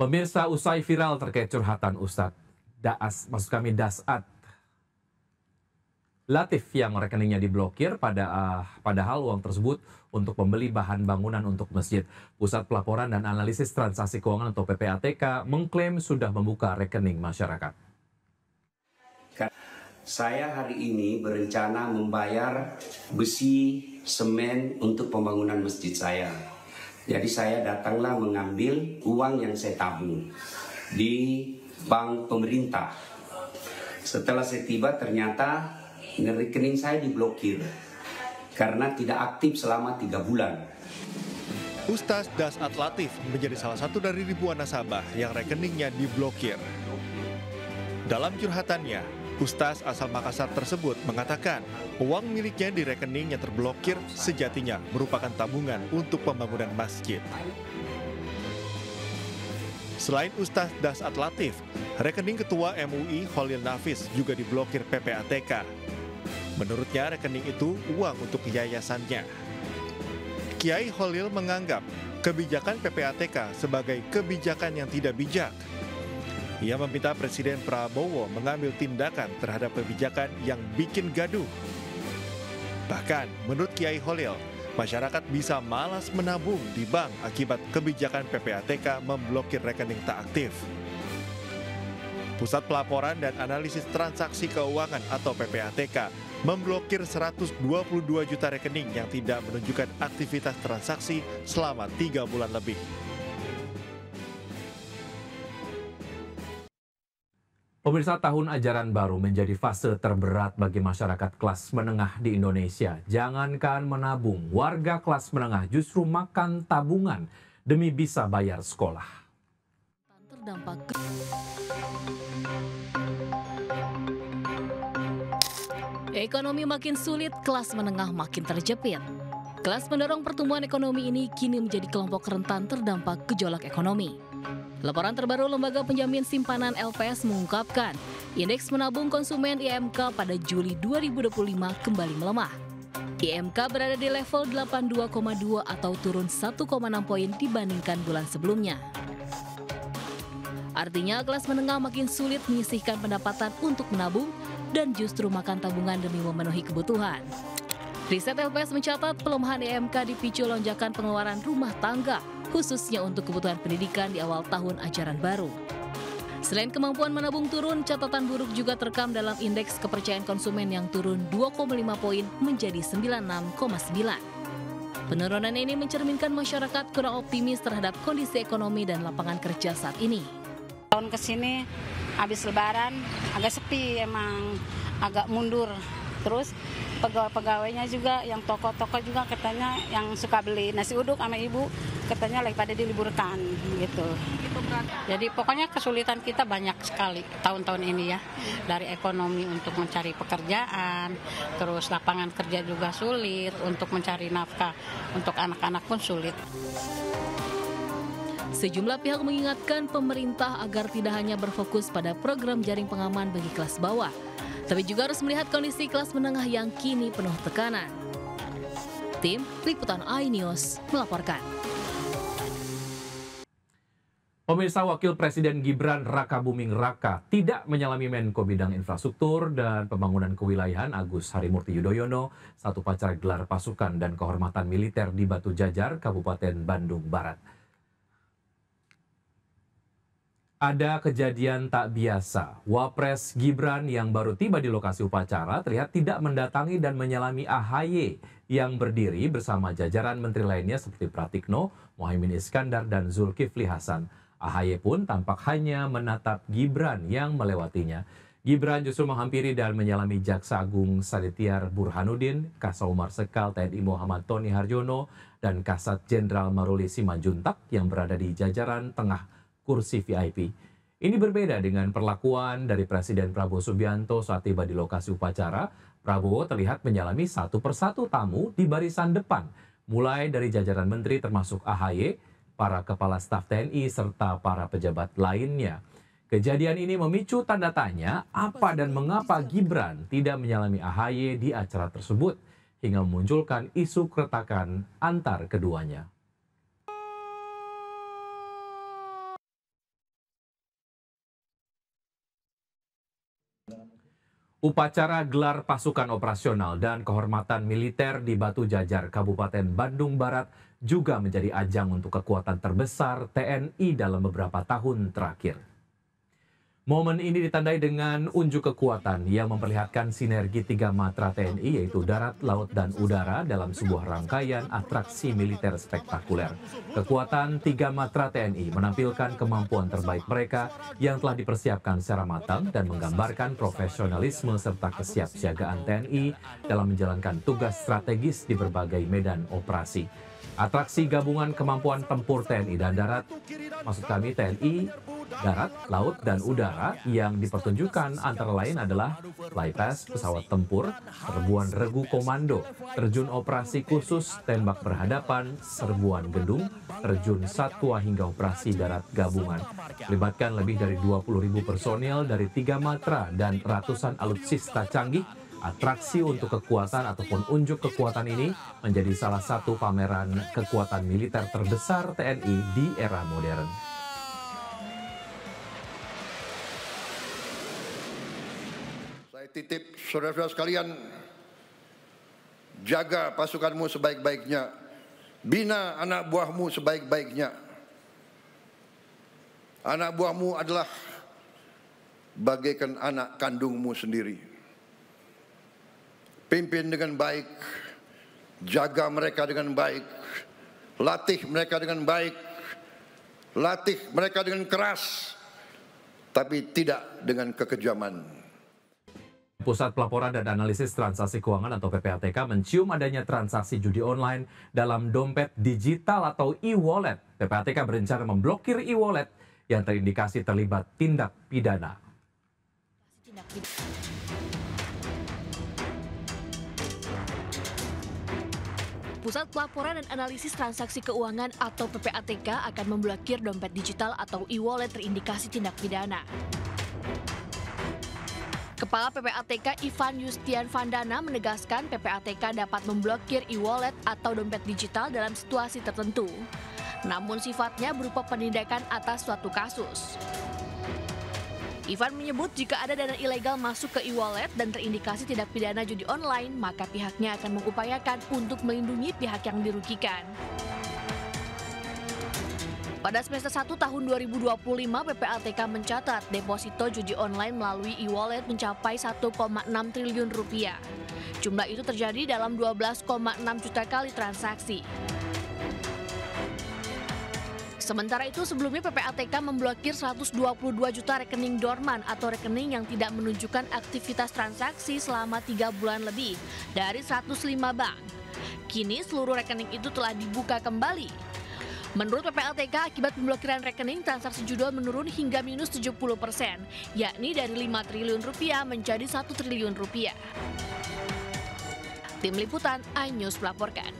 Pemirsa, usai viral terkait curhatan Ustadz Dasat Latif yang rekeningnya diblokir padahal uang tersebut untuk membeli bahan bangunan untuk masjid. Pusat Pelaporan dan Analisis Transaksi Keuangan atau PPATK mengklaim sudah membuka rekening masyarakat. Saya hari ini berencana membayar besi, semen untuk pembangunan masjid saya. Jadi saya datanglah mengambil uang yang saya tabung di bank pemerintah. Setelah saya tiba ternyata rekening saya diblokir karena tidak aktif selama 3 bulan. Ustadz Dasat Latif menjadi salah satu dari ribuan nasabah yang rekeningnya diblokir. Dalam curhatannya, Ustadz asal Makassar tersebut mengatakan uang miliknya di rekening yang terblokir sejatinya merupakan tabungan untuk pembangunan masjid. Selain Ustadz Dasat Latif, rekening Ketua MUI Khalil Nafis juga diblokir PPATK. Menurutnya rekening itu uang untuk yayasannya. Kiai Khalil menganggap kebijakan PPATK sebagai kebijakan yang tidak bijak. Ia meminta Presiden Prabowo mengambil tindakan terhadap kebijakan yang bikin gaduh. Bahkan menurut Kiai Khalil, masyarakat bisa malas menabung di bank akibat kebijakan PPATK memblokir rekening tak aktif. Pusat Pelaporan dan Analisis Transaksi Keuangan atau PPATK memblokir 122 juta rekening yang tidak menunjukkan aktivitas transaksi selama 3 bulan lebih. Pemirsa, tahun ajaran baru menjadi fase terberat bagi masyarakat kelas menengah di Indonesia. Jangankan menabung, warga kelas menengah justru makan tabungan demi bisa bayar sekolah. Ekonomi makin sulit, kelas menengah makin terjepit. Kelas pendorong pertumbuhan ekonomi ini kini menjadi kelompok rentan terdampak gejolak ekonomi. Laporan terbaru Lembaga Penjamin Simpanan LPS mengungkapkan, indeks menabung konsumen IMK pada Juli 2025 kembali melemah. IMK berada di level 82,2 atau turun 1,6 poin dibandingkan bulan sebelumnya. Artinya kelas menengah makin sulit menyisihkan pendapatan untuk menabung dan justru makan tabungan demi memenuhi kebutuhan. Riset LPS mencatat pelemahan IMK dipicu lonjakan pengeluaran rumah tangga, khususnya untuk kebutuhan pendidikan di awal tahun ajaran baru. Selain kemampuan menabung turun, catatan buruk juga terekam dalam indeks kepercayaan konsumen yang turun 2,5 poin menjadi 96,9. Penurunan ini mencerminkan masyarakat kurang optimis terhadap kondisi ekonomi dan lapangan kerja saat ini. Tahun kesini habis lebaran agak sepi, emang agak mundur. Terus pegawai-pegawainya juga yang toko-toko juga katanya yang suka beli nasi uduk sama ibu katanya lagi pada diliburkan gitu. Jadi pokoknya kesulitan kita banyak sekali tahun-tahun ini ya. Dari ekonomi untuk mencari pekerjaan, terus lapangan kerja juga sulit, untuk mencari nafkah untuk anak-anak pun sulit. Sejumlah pihak mengingatkan pemerintah agar tidak hanya berfokus pada program jaring pengaman bagi kelas bawah, tapi juga harus melihat kondisi kelas menengah yang kini penuh tekanan. Tim Liputan iNews melaporkan. Pemirsa, Wakil Presiden Gibran Rakabuming Raka tidak menyalami Menko Bidang Infrastruktur dan Pembangunan Kewilayahan Agus Harimurti Yudhoyono saat upacara gelar pasukan dan kehormatan militer di Batu Jajar, Kabupaten Bandung Barat. Ada kejadian tak biasa. Wapres Gibran yang baru tiba di lokasi upacara terlihat tidak mendatangi dan menyalami AHY yang berdiri bersama jajaran menteri lainnya seperti Pratikno, Muhaimin Iskandar, dan Zulkifli Hasan. AHY pun tampak hanya menatap Gibran yang melewatinya. Gibran justru menghampiri dan menyalami Jaksa Agung Saditiar Burhanuddin, Kasau Marsikal TNI Muhammad Tony Harjono, dan Kasat Jenderal Maruli Simanjuntak yang berada di jajaran tengah kursi VIP. Ini berbeda dengan perlakuan dari Presiden Prabowo Subianto saat tiba di lokasi upacara. Prabowo terlihat menyalami satu persatu tamu di barisan depan, mulai dari jajaran menteri termasuk AHY, para kepala staf TNI, serta para pejabat lainnya. Kejadian ini memicu tanda tanya apa dan mengapa Gibran tidak menyalami AHY di acara tersebut, hingga memunculkan isu keretakan antar keduanya. Upacara gelar pasukan operasional dan kehormatan militer di Batu Jajar, Kabupaten Bandung Barat juga menjadi ajang untuk kekuatan terbesar TNI dalam beberapa tahun terakhir. Momen ini ditandai dengan unjuk kekuatan yang memperlihatkan sinergi 3 matra TNI yaitu darat, laut, dan udara dalam sebuah rangkaian atraksi militer spektakuler. Kekuatan 3 matra TNI menampilkan kemampuan terbaik mereka yang telah dipersiapkan secara matang dan menggambarkan profesionalisme serta kesiapsiagaan TNI dalam menjalankan tugas strategis di berbagai medan operasi. Atraksi gabungan kemampuan tempur TNI dan darat, maksud kami TNI, darat, laut, dan udara yang dipertunjukkan antara lain adalah flypast pesawat tempur, serbuan regu komando, terjun operasi khusus, tembak berhadapan, serbuan gedung, terjun satwa hingga operasi darat gabungan. Melibatkan lebih dari 20.000 personil dari 3 matra dan ratusan alutsista canggih. Atraksi untuk kekuatan ataupun unjuk kekuatan ini menjadi salah satu pameran kekuatan militer terbesar TNI di era modern. Saya titip saudara-saudara sekalian, jaga pasukanmu sebaik-baiknya, bina anak buahmu sebaik-baiknya. Anak buahmu adalah bagaikan anak kandungmu sendiri. Pimpin dengan baik, jaga mereka dengan baik, latih mereka dengan baik, latih mereka dengan keras, tapi tidak dengan kekejaman. Pusat Pelaporan dan Analisis Transaksi Keuangan atau PPATK mencium adanya transaksi judi online dalam dompet digital atau e-wallet. PPATK berencana memblokir e-wallet yang terindikasi terlibat tindak pidana. Pusat Pelaporan dan Analisis Transaksi Keuangan atau PPATK akan memblokir dompet digital atau e-wallet terindikasi tindak pidana. Kepala PPATK Ivan Yustian Vandana menegaskan PPATK dapat memblokir e-wallet atau dompet digital dalam situasi tertentu. Namun sifatnya berupa penindakan atas suatu kasus. Ivan menyebut jika ada dana ilegal masuk ke e-wallet dan terindikasi tindak pidana judi online, maka pihaknya akan mengupayakan untuk melindungi pihak yang dirugikan. Pada semester 1 tahun 2025, PPATK mencatat deposito judi online melalui e-wallet mencapai 1,6 triliun rupiah. Jumlah itu terjadi dalam 12,6 juta kali transaksi. Sementara itu, sebelumnya PPATK memblokir 122 juta rekening dorman atau rekening yang tidak menunjukkan aktivitas transaksi selama 3 bulan lebih dari 105 bank. Kini seluruh rekening itu telah dibuka kembali. Menurut PPATK, akibat pemblokiran rekening, transaksi judi menurun hingga minus 70%, yakni dari 5 triliun rupiah menjadi 1 triliun rupiah. Tim Liputan iNews melaporkan.